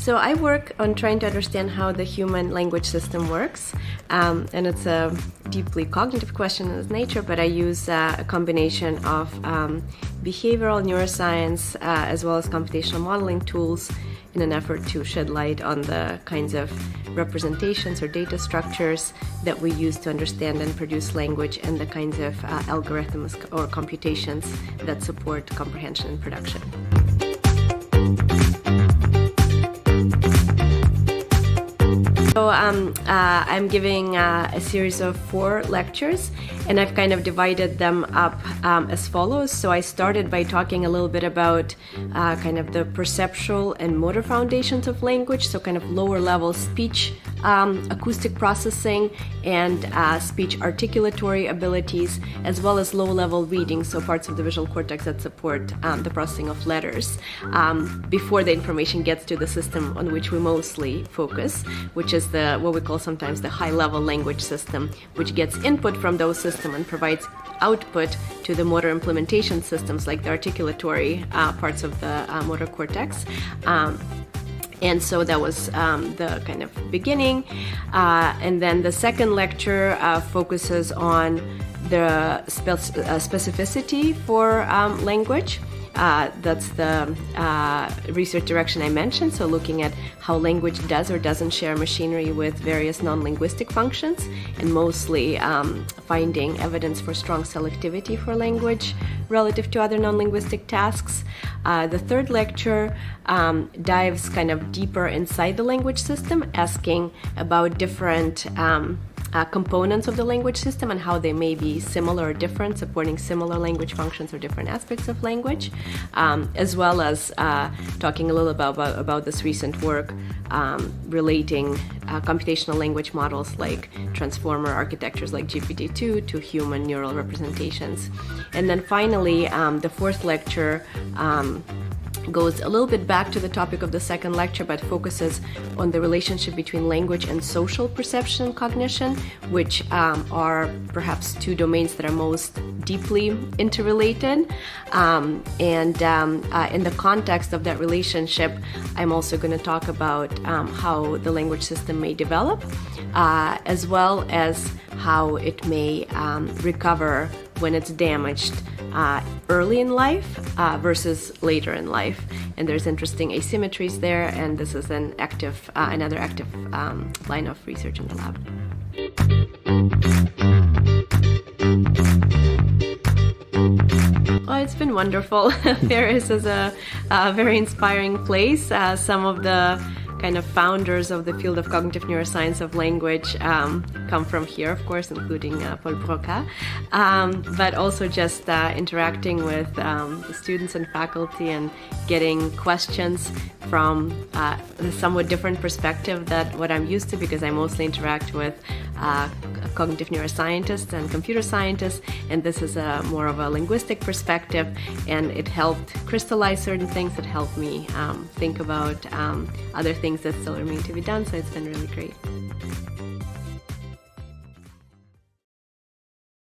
So I work on trying to understand how the human language system works, and it's a deeply cognitive question in its nature, but I use a combination of behavioral neuroscience as well as computational modeling tools in an effort to shed light on the kinds of representations or data structures that we use to understand and produce language, and the kinds of algorithms or computations that support comprehension and production. So I'm giving a series of 4 lectures, and I've kind of divided them up as follows. So I started by talking a little bit about kind of the perceptual and motor foundations of language, so kind of lower level speech acoustic processing and speech articulatory abilities, as well as low-level reading, so parts of the visual cortex that support the processing of letters before the information gets to the system on which we mostly focus, which is what we call sometimes the high-level language system, which gets input from those systems and provides output to the motor implementation systems, like the articulatory parts of the motor cortex. And so that was the kind of beginning. And then the second lecture focuses on the specificity for language. That's the research direction I mentioned, so looking at how language does or doesn't share machinery with various non-linguistic functions, and mostly finding evidence for strong selectivity for language relative to other non-linguistic tasks. The third lecture dives kind of deeper inside the language system, asking about different components of the language system and how they may be similar or different, supporting similar language functions or different aspects of language, as well as talking a little about this recent work relating computational language models like transformer architectures like GPT-2 to human neural representations. And then finally, the fourth lecture goes a little bit back to the topic of the second lecture, but focuses on the relationship between language and social perception and cognition, which are perhaps 2 domains that are most deeply interrelated. And in the context of that relationship, I'm also going to talk about how the language system may develop, as well as how it may recover when it's damaged early in life versus later in life. And there's interesting asymmetries there, and this is another active line of research in the lab. Well, it's been wonderful. Paris is a very inspiring place. Some of the kind of founders of the field of cognitive neuroscience of language come from here, of course, including Paul Broca, but also just interacting with the students and faculty and getting questions from a somewhat different perspective than what I'm used to, because I mostly interact with cognitive neuroscientists and computer scientists, and this is more of a linguistic perspective, and it helped crystallize certain things that helped me think about other things that still remain to be done, so it's been really great.